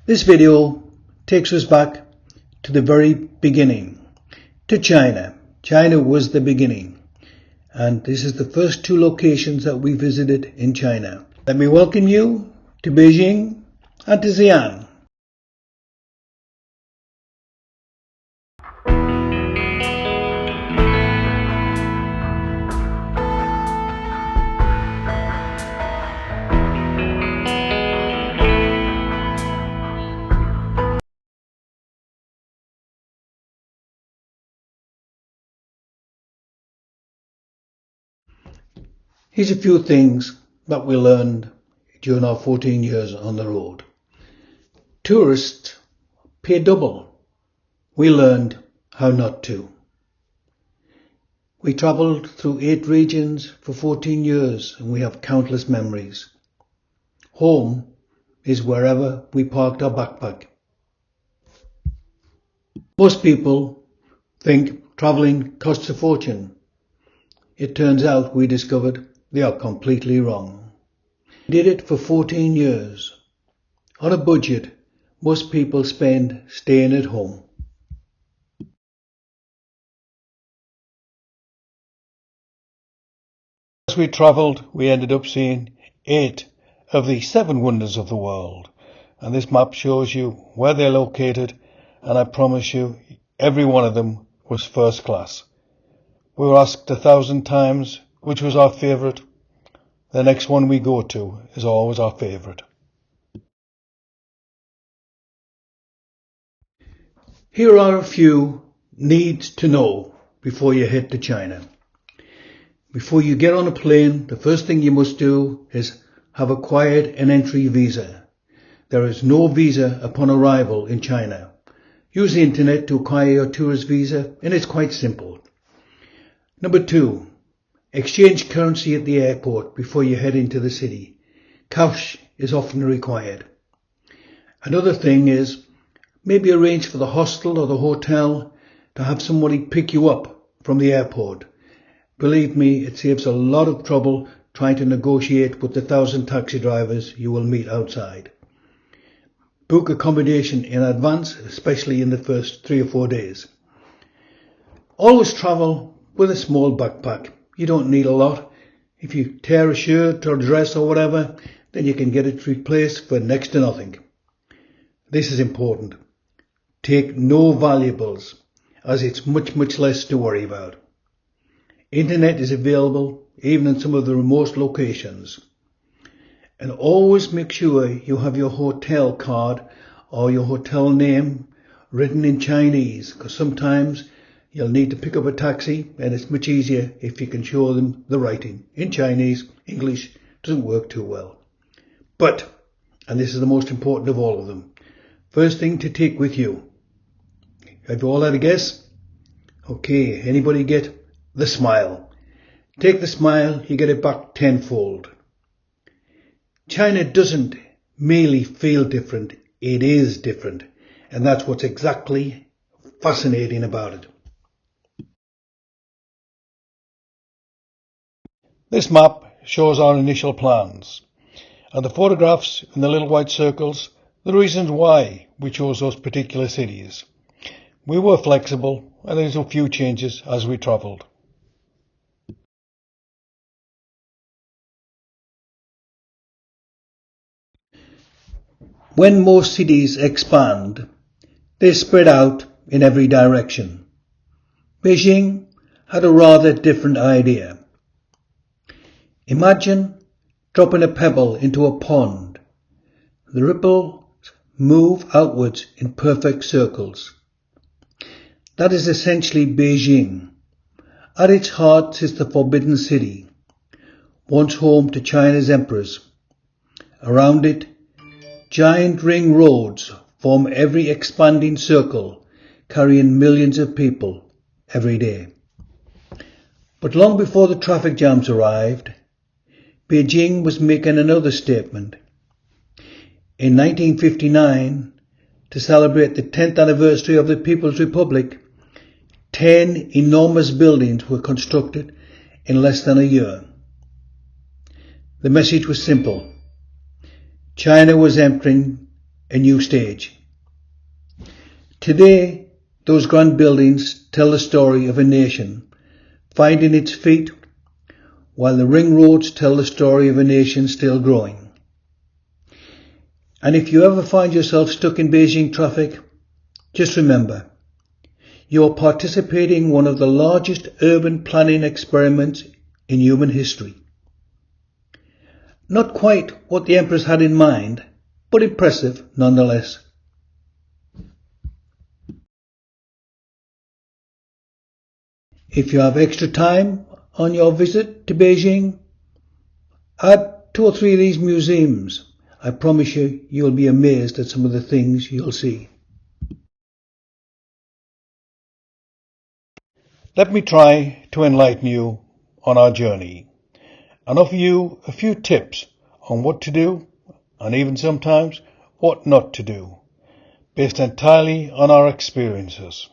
This video takes us back to the very beginning, to China. China was the beginning, and this is the first two locations that we visited in China. Let me welcome you to Beijing and to Xian. Here's a few things that we learned during our 14 years on the road. Tourists pay double. We learned how not to. We travelled through 8 regions for 14 years and we have countless memories. Home is wherever we parked our backpack. Most people think travelling costs a fortune. It turns out we discovered they are completely wrong. We did it for 14 years. On a budget, most people spend staying at home. As we travelled, we ended up seeing 8 of the 7 wonders of the world. And this map shows you where they're located, and I promise you, every one of them was first class. We were asked 1,000 times which was our favourite. The next one we go to is always our favourite. Here are a few needs to know before you head to China. Before you get on a plane, the first thing you must do is have acquired an entry visa. There is no visa upon arrival in China. Use the internet to acquire your tourist visa, and it's quite simple. Number 2, exchange currency at the airport before you head into the city. Cash is often required. Another thing is maybe arrange for the hostel or the hotel to have somebody pick you up from the airport. Believe me, it saves a lot of trouble trying to negotiate with the 1,000 taxi drivers you will meet outside. Book accommodation in advance, especially in the first 3 or 4 days. Always travel with a small backpack. You don't need a lot. If you tear a shirt or dress or whatever, then you can get it replaced for next to nothing. This is important. Take no valuables, as it's much less to worry about. Internet is available even in some of the remote locations. And always make sure you have your hotel card or your hotel name written in Chinese, because sometimes you'll need to pick up a taxi and it's much easier if you can show them the writing. In Chinese, English doesn't work too well. But, and this is the most important of all of them, first thing to take with you. Have you all had a guess? Okay, anybody get the smile? Take the smile, you get it back tenfold. China doesn't merely feel different, it is different. And that's what's exactly fascinating about it. This map shows our initial plans, and the photographs in the little white circles, the reasons why we chose those particular cities. We were flexible, and there's a few changes as we travelled. When most cities expand, they spread out in every direction. Beijing had a rather different idea. Imagine dropping a pebble into a pond. The ripples move outwards in perfect circles. That is essentially Beijing. At its heart sits the Forbidden City, once home to China's emperors. Around it, giant ring roads form every expanding circle, carrying millions of people every day. But long before the traffic jams arrived, Beijing was making another statement. In 1959, to celebrate the 10th anniversary of the People's Republic, 10 enormous buildings were constructed in less than a year. The message was simple. China was entering a new stage. Today, those grand buildings tell the story of a nation finding its feet, while the ring roads tell the story of a nation still growing. And if you ever find yourself stuck in Beijing traffic, just remember, you are participating in one of the largest urban planning experiments in human history. Not quite what the Empress had in mind, but impressive nonetheless. If you have extra time on your visit to Beijing, add 2 or 3 of these museums. I promise you, you'll be amazed at some of the things you'll see. Let me try to enlighten you on our journey and offer you a few tips on what to do and even sometimes what not to do, based entirely on our experiences.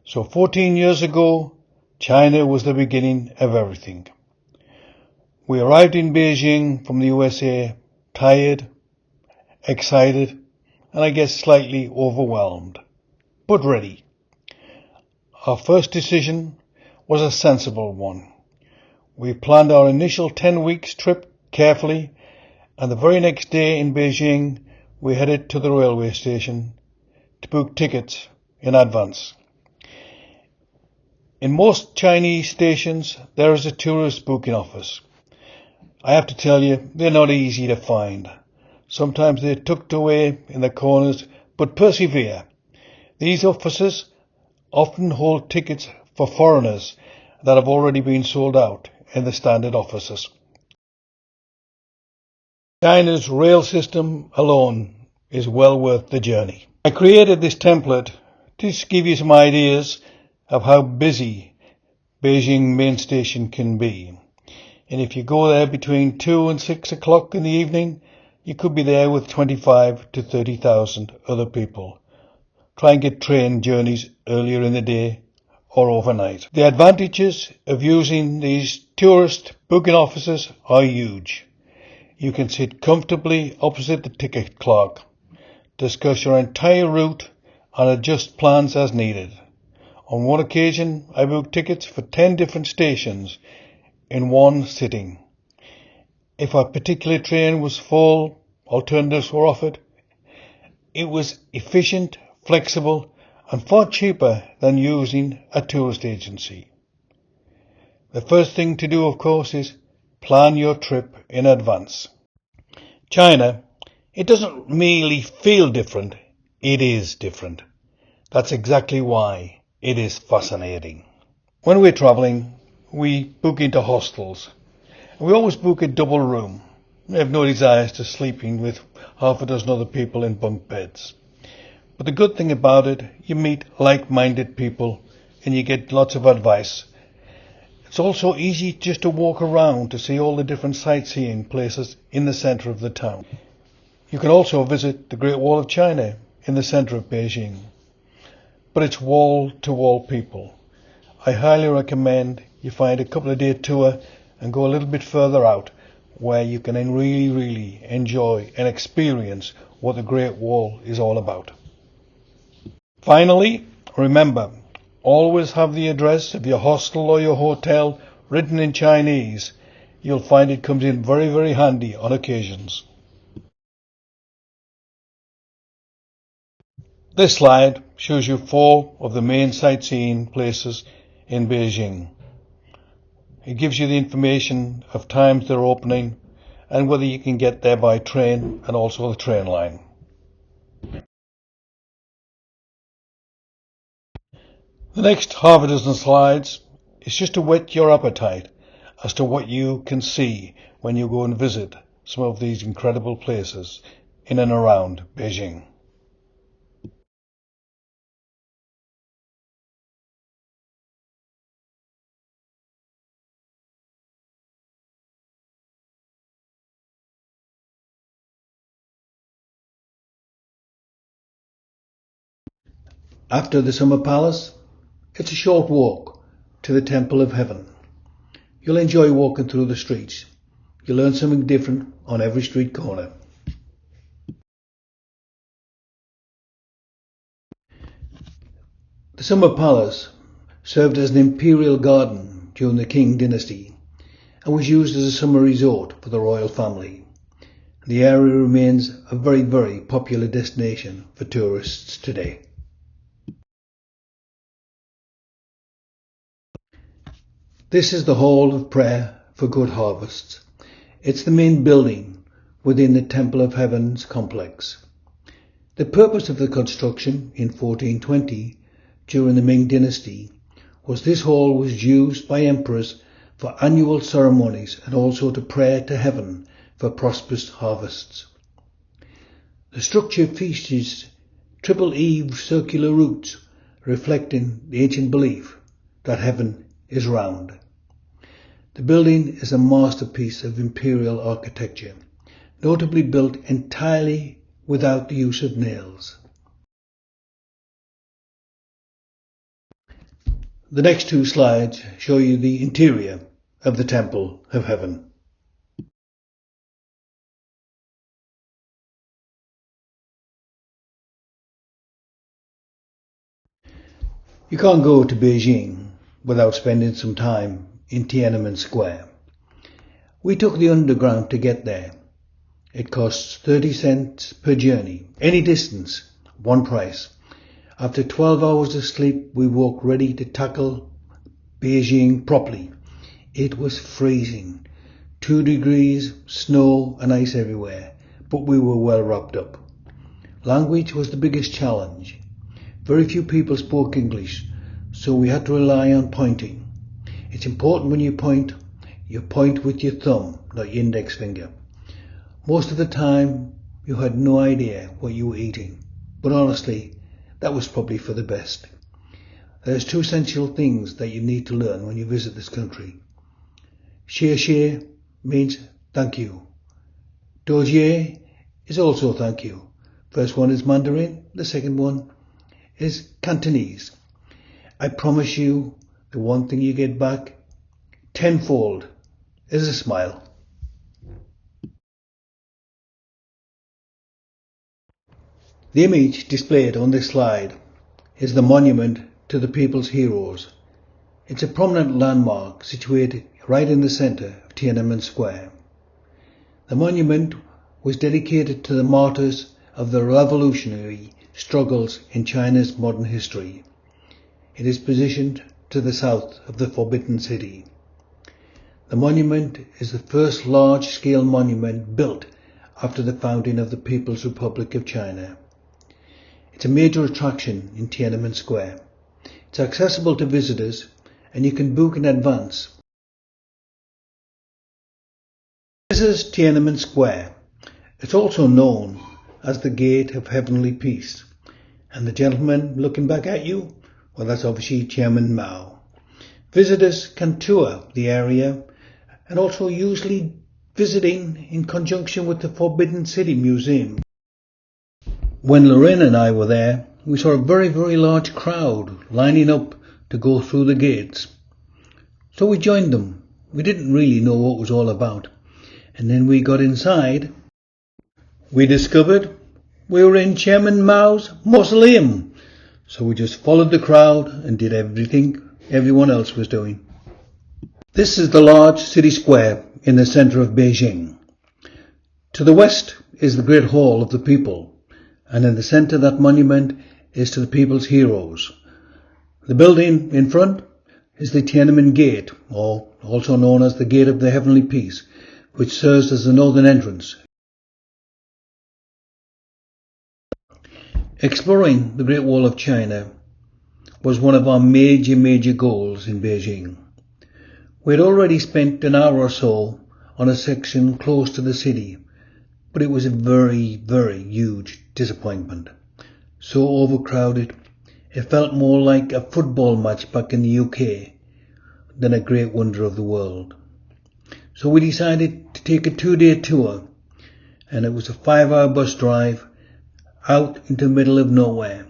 So 14 years ago, China was the beginning of everything. We arrived in Beijing from the USA tired, excited, and I guess slightly overwhelmed, but ready. Our first decision was a sensible one. We planned our initial 10 weeks trip carefully, and the very next day in Beijing we headed to the railway station to book tickets in advance. In most Chinese stations there is a tourist booking office. I have to tell you, they're not easy to find. Sometimes they're tucked away in the corners, but persevere. These offices often hold tickets for foreigners that have already been sold out in the standard offices. China's rail system alone is well worth the journey. I created this template to just give you some ideas of how busy Beijing main station can be. And if you go there between 2 and 6 o'clock in the evening, you could be there with 25 to 30,000 other people. Try and get train journeys earlier in the day or overnight. The advantages of using these tourist booking offices are huge. You can sit comfortably opposite the ticket clerk, discuss your entire route and adjust plans as needed. On one occasion, I booked tickets for 10 different stations in one sitting. If a particular train was full, alternatives were offered. It was efficient, flexible, and far cheaper than using a tourist agency. The first thing to do, of course, is plan your trip in advance. China, it doesn't merely feel different, it is different. That's exactly why it is fascinating. When we're travelling, we book into hostels. We always book a double room. We have no desires to sleeping with half a dozen other people in bunk beds. But the good thing about it, you meet like-minded people and you get lots of advice. It's also easy just to walk around to see all the different sightseeing places in the centre of the town. You can also visit the Great Wall of China in the centre of Beijing. But it's wall-to-wall people. I highly recommend you find a couple of day tour and go a little bit further out where you can really enjoy and experience what the Great Wall is all about. Finally, remember, always have the address of your hostel or your hotel written in Chinese. You'll find it comes in very handy on occasions. This slide shows you 4 of the main sightseeing places in Beijing. It gives you the information of times they're opening and whether you can get there by train and also the train line. The next half a dozen slides is just to whet your appetite as to what you can see when you go and visit some of these incredible places in and around Beijing. After the Summer Palace, it's a short walk to the Temple of Heaven. You'll enjoy walking through the streets. You'll learn something different on every street corner. The summer palace served as an imperial garden during the Qing dynasty and was used as a summer resort for the royal family. The area remains a very, very popular destination for tourists today. This is the Hall of Prayer for Good Harvests. It's the main building within the Temple of Heaven's complex. The purpose of the construction in 1420 during the Ming dynasty was this hall was used by emperors for annual ceremonies and also to pray to heaven for prosperous harvests. The structure features triple eave circular roofs reflecting the ancient belief that heaven is round. The building is a masterpiece of imperial architecture, notably built entirely without the use of nails. The next two slides show you the interior of the Temple of Heaven. You can't go to Beijing without spending some time in Tiananmen Square. We took the underground to get there. It costs 30 cents per journey, any distance, one price. After 12 hours of sleep, we woke ready to tackle Beijing properly. It was freezing, 2 degrees, snow and ice everywhere, but we were well wrapped up. Language was the biggest challenge. Very few people spoke English, so we had to rely on pointing. It's important when you point with your thumb, not your index finger. Most of the time, you had no idea what you were eating, but honestly, that was probably for the best. There's 2 essential things that you need to learn when you visit this country. Xie means thank you. Dojier is also thank you. First one is Mandarin, the second one is Cantonese. I promise you, the one thing you get back tenfold is a smile. The image displayed on this slide is the monument to the people's heroes. It's a prominent landmark situated right in the centre of Tiananmen Square. The monument was dedicated to the martyrs of the revolutionary struggles in China's modern history. It is positioned to the south of the Forbidden City. The monument is the first large-scale monument built after the founding of the People's Republic of China. It's a major attraction in Tiananmen Square. It's accessible to visitors and you can book in advance. This is Tiananmen Square. It's also known as the Gate of Heavenly Peace. And the gentleman looking back at you, well, that's obviously Chairman Mao. Visitors can tour the area and also usually visiting in conjunction with the Forbidden City Museum. When Lorraine and I were there, we saw a very, very large crowd lining up to go through the gates. So we joined them. We didn't really know what it was all about. And then we got inside. We discovered we were in Chairman Mao's mausoleum. So we just followed the crowd and did everything everyone else was doing. This is the large city square in the centre of Beijing. To the west is the Great Hall of the People, and in the centre that monument is to the people's heroes. The building in front is the Tiananmen Gate, or also known as the Gate of the Heavenly Peace, which serves as the northern entrance. Exploring the Great Wall of China was one of our major goals in Beijing. We had already spent an hour or so on a section close to the city, but it was a very, very huge disappointment. So overcrowded, it felt more like a football match back in the UK than a great wonder of the world. So we decided to take a 2-day tour, and it was a 5-hour bus drive out into the middle of nowhere.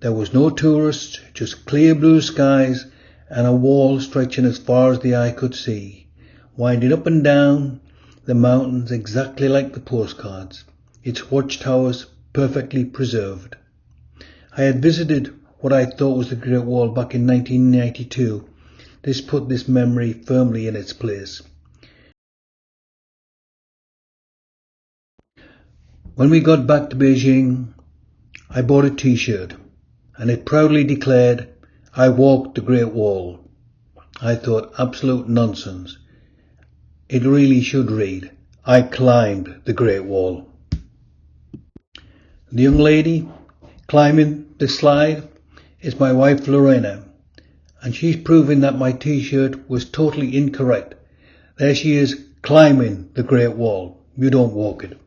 There was no tourists, just clear blue skies and a wall stretching as far as the eye could see, winding up and down the mountains exactly like the postcards, its watchtowers perfectly preserved. I had visited what I thought was the Great Wall back in 1992. This put this memory firmly in its place. When we got back to Beijing, I bought a t-shirt and it proudly declared, "I walked the Great Wall." I thought, absolute nonsense. It really should read, "I climbed the Great Wall." The young lady climbing the slide is my wife Lorena, and she's proving that my t-shirt was totally incorrect. There she is, climbing the Great Wall. You don't walk it.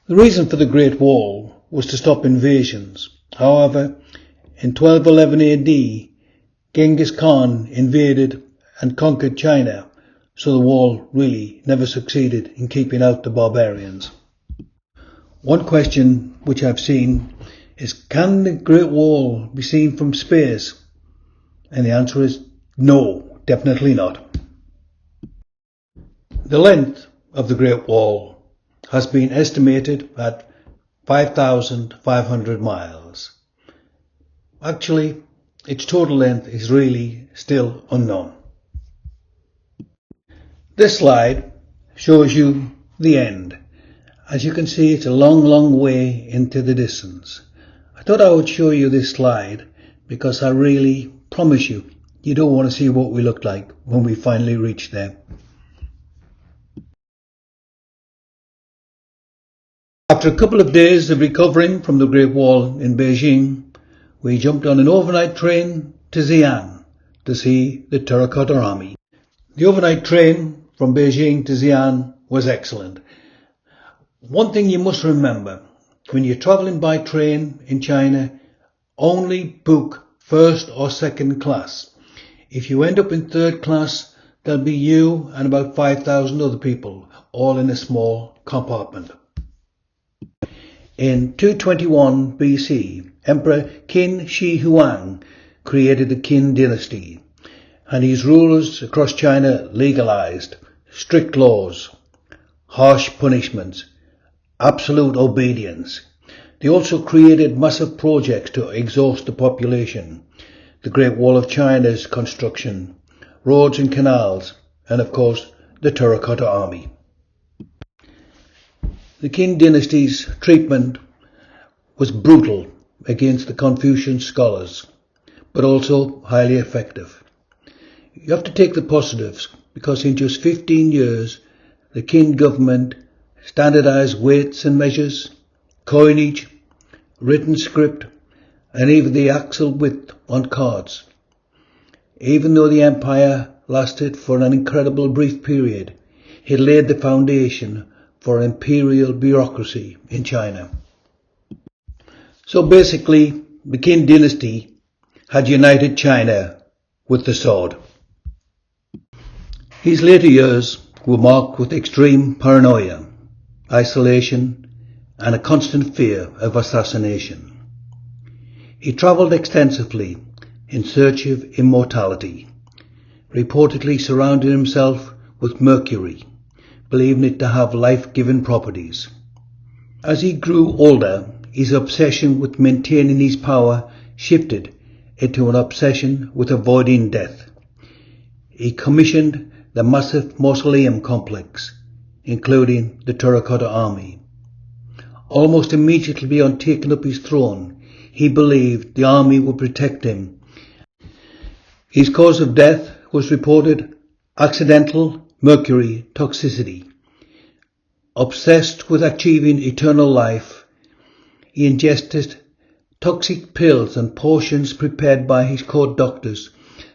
The reason for the Great Wall was to stop invasions. However, in 1211 AD, Genghis Khan invaded and conquered China, so the wall really never succeeded in keeping out the barbarians. One question which I've seen is, can the Great Wall be seen from space? And the answer is no, definitely not. The length of the Great Wall has been estimated at 5,500 miles. Actually, its total length is really still unknown. This slide shows you the end. As you can see, it's a long, long way into the distance. I thought I would show you this slide because I really promise you, you don't want to see what we look like when we finally reach there. After a couple of days of recovering from the Great Wall in Beijing, we jumped on an overnight train to Xian to see the Terracotta Army. The overnight train from Beijing to Xian was excellent. One thing you must remember, when you're travelling by train in China, only book first or second class. If you end up in third class, there'll be you and about 5,000 other people, all in a small compartment. In 221 BC, Emperor Qin Shi Huang created the Qin dynasty, and his rulers across China legalized strict laws, harsh punishments, absolute obedience. They also created massive projects to exhaust the population, the Great Wall of China's construction, roads and canals, and of course the Terracotta Army. The Qin dynasty's treatment was brutal against the Confucian scholars, but also highly effective. You have to take the positives, because in just 15 years, the Qin government standardized weights and measures, coinage, written script, and even the axle width on cards. Even though the empire lasted for an incredible brief period, it laid the foundation for imperial bureaucracy in China. So basically, the Qin dynasty had united China with the sword. His later years were marked with extreme paranoia, isolation, and a constant fear of assassination. He travelled extensively in search of immortality, reportedly surrounding himself with mercury, believing it to have life-giving properties. As he grew older, his obsession with maintaining his power shifted into an obsession with avoiding death. He commissioned the massive mausoleum complex, including the Terracotta Army. Almost immediately beyond taking up his throne, he believed the army would protect him. His cause of death was reported accidental mercury toxicity. Obsessed with achieving eternal life, he ingested toxic pills and potions prepared by his court doctors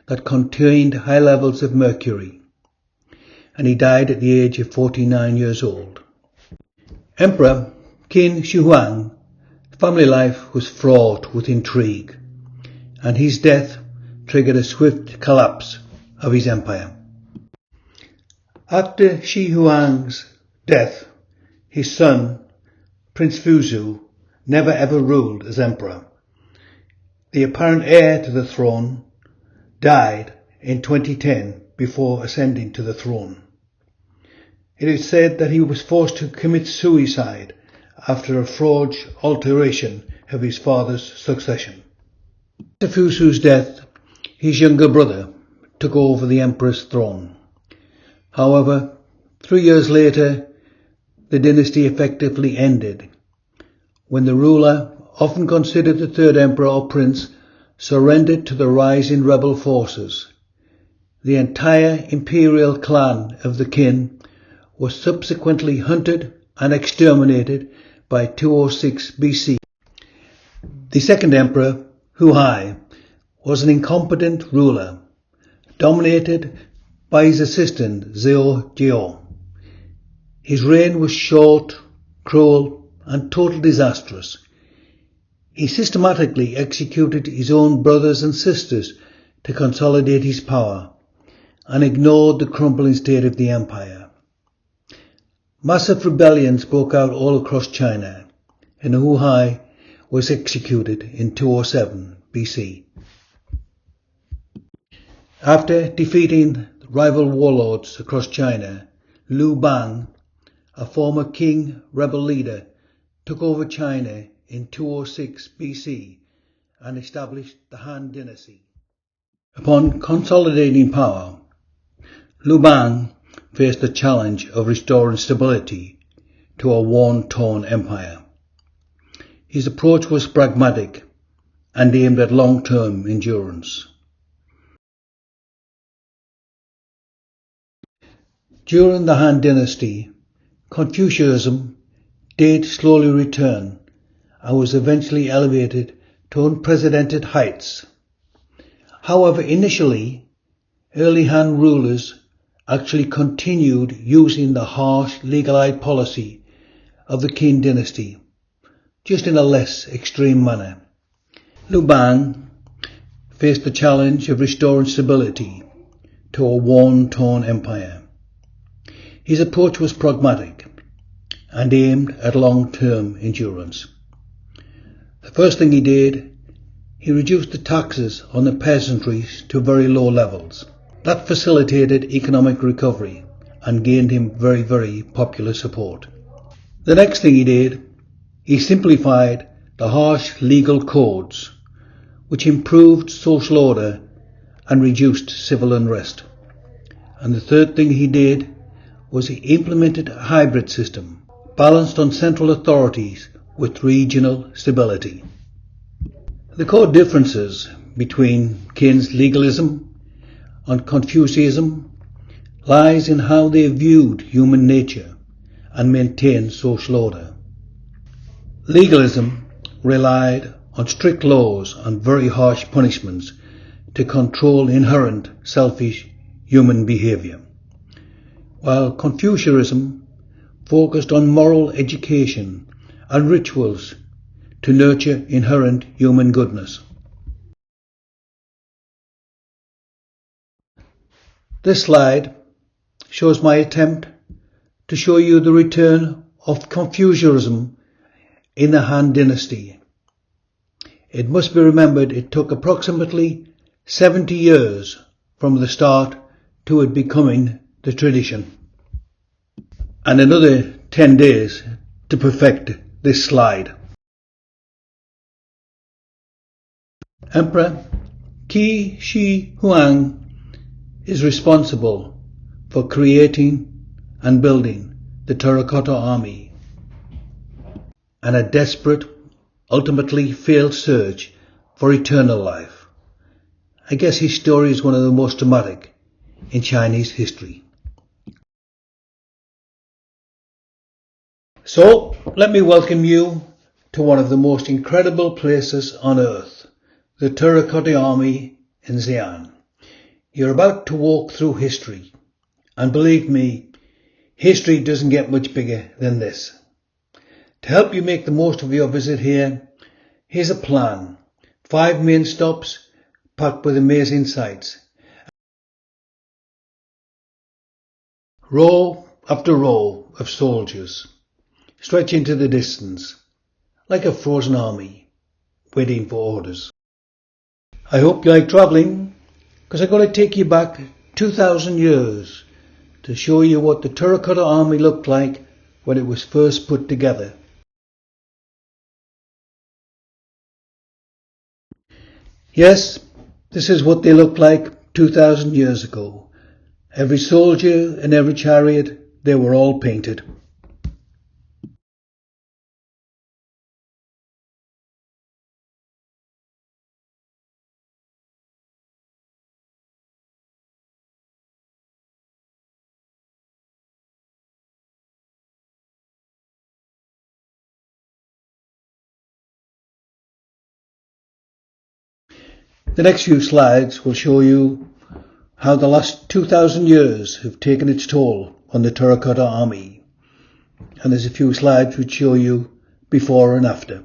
that contained high levels of mercury, and he died at the age of 49 years old. Emperor Qin Shi Huang's family life was fraught with intrigue, and his death triggered a swift collapse of his empire. After Shi Huang's death, his son, Prince Fuzu, never ever ruled as emperor. The apparent heir to the throne died in 2010 before ascending to the throne. It is said that he was forced to commit suicide after a fraudulent alteration of his father's succession. After Fusu's death, his younger brother took over the emperor's throne. However, 3 years later, the dynasty effectively ended when the ruler, often considered the third emperor or prince, surrendered to the rising rebel forces. The entire imperial clan of the Qin was subsequently hunted and exterminated by 206 BC. The second emperor, Huai, was an incompetent ruler, dominated by his assistant Zhou Jiao. His reign was short, cruel, and totally disastrous. He systematically executed his own brothers and sisters to consolidate his power, and ignored the crumbling state of the empire. Massive rebellions broke out all across China, and Huai was executed in 207 BC. After defeating rival warlords across China, Liu Bang, a former king rebel leader, took over China in 206 BC and established the Han Dynasty. Upon consolidating power, Liu Bang faced the challenge of restoring stability to a worn-torn empire. His approach was pragmatic and aimed at long-term endurance. During the Han Dynasty, Confucianism did slowly return and was eventually elevated to unprecedented heights. However, initially, early Han rulers actually continued using the harsh legalized policy of the Qin dynasty, just in a less extreme manner. Liu Bang faced the challenge of restoring stability to a worn-torn empire. His approach was pragmatic and aimed at long-term endurance. The first thing he did, he reduced the taxes on the peasantry to very low levels. That facilitated economic recovery and gained him very, very popular support. The next thing he did, he simplified the harsh legal codes, which improved social order and reduced civil unrest. And the third thing he did was he implemented a hybrid system, balanced on central authorities with regional stability. The core differences between Qin's legalism and Confucianism lies in how they viewed human nature and maintained social order. Legalism relied on strict laws and very harsh punishments to control inherent selfish human behavior, while Confucianism focused on moral education and rituals to nurture inherent human goodness. This slide shows my attempt to show you the return of Confucianism in the Han Dynasty. It must be remembered it took approximately 70 years from the start to it becoming the tradition, and another 10 days to perfect this slide. Emperor Qi Shi Huang is responsible for creating and building the Terracotta Army, and a desperate, ultimately failed search for eternal life. I guess his story is one of the most dramatic in Chinese history. So, let me welcome you to one of the most incredible places on earth, the Terracotta Army in Xian. You're about to walk through history, and believe me, history doesn't get much bigger than this. To help you make the most of your visit here, here's a plan. 5 main stops packed with amazing sights. Row after row of soldiers stretch into the distance, like a frozen army, waiting for orders. I hope you like travelling, because I'm going to take you back 2,000 years to show you what the terracotta army looked like when it was first put together. Yes, this is what they looked like 2,000 years ago. Every soldier and every chariot, they were all painted. The next few slides will show you how the last 2,000 years have taken its toll on the terracotta army. And there's a few slides which show you before and after.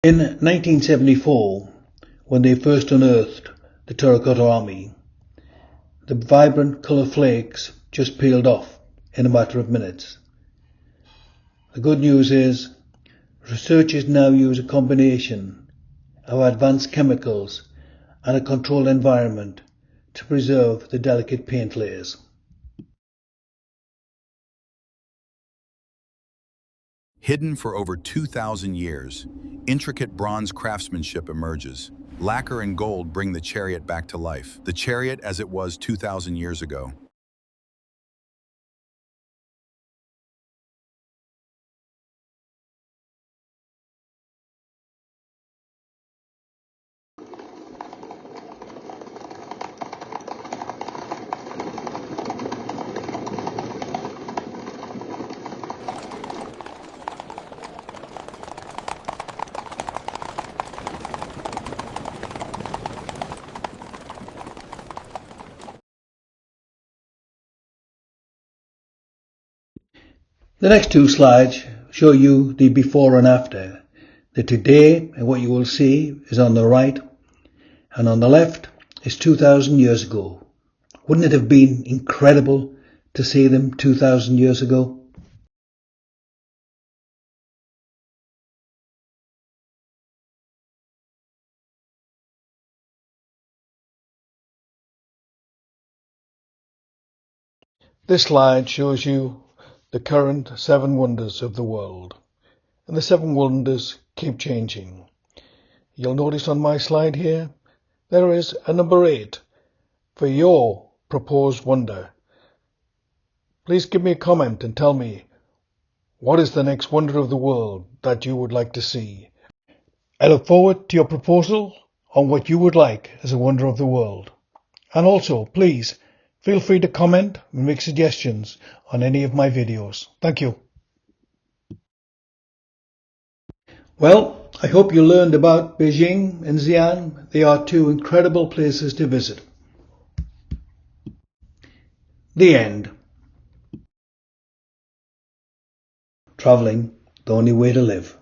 In 1974, when they first unearthed the terracotta army, the vibrant colour flakes just peeled off in a matter of minutes. The good news is researchers now use a combination of advanced chemicals and a controlled environment to preserve the delicate paint layers. Hidden for over 2,000 years, intricate bronze craftsmanship emerges. Lacquer and gold bring the chariot back to life, the chariot as it was 2,000 years ago. The next two slides show you the before and after. The today and what you will see is on the right, and on the left is 2,000 years ago. Wouldn't it have been incredible to see them 2,000 years ago? This slide shows you the current 7 wonders of the world. And the 7 wonders keep changing. You'll notice on my slide here, there is a number 8 for your proposed wonder. Please give me a comment and tell me, what is the next wonder of the world that you would like to see? I look forward to your proposal on what you would like as a wonder of the world. And also, please, feel free to comment and make suggestions on any of my videos. Thank you. Well, I hope you learned about Beijing and Xian. They are 2 incredible places to visit. The end. Travelling, the only way to live.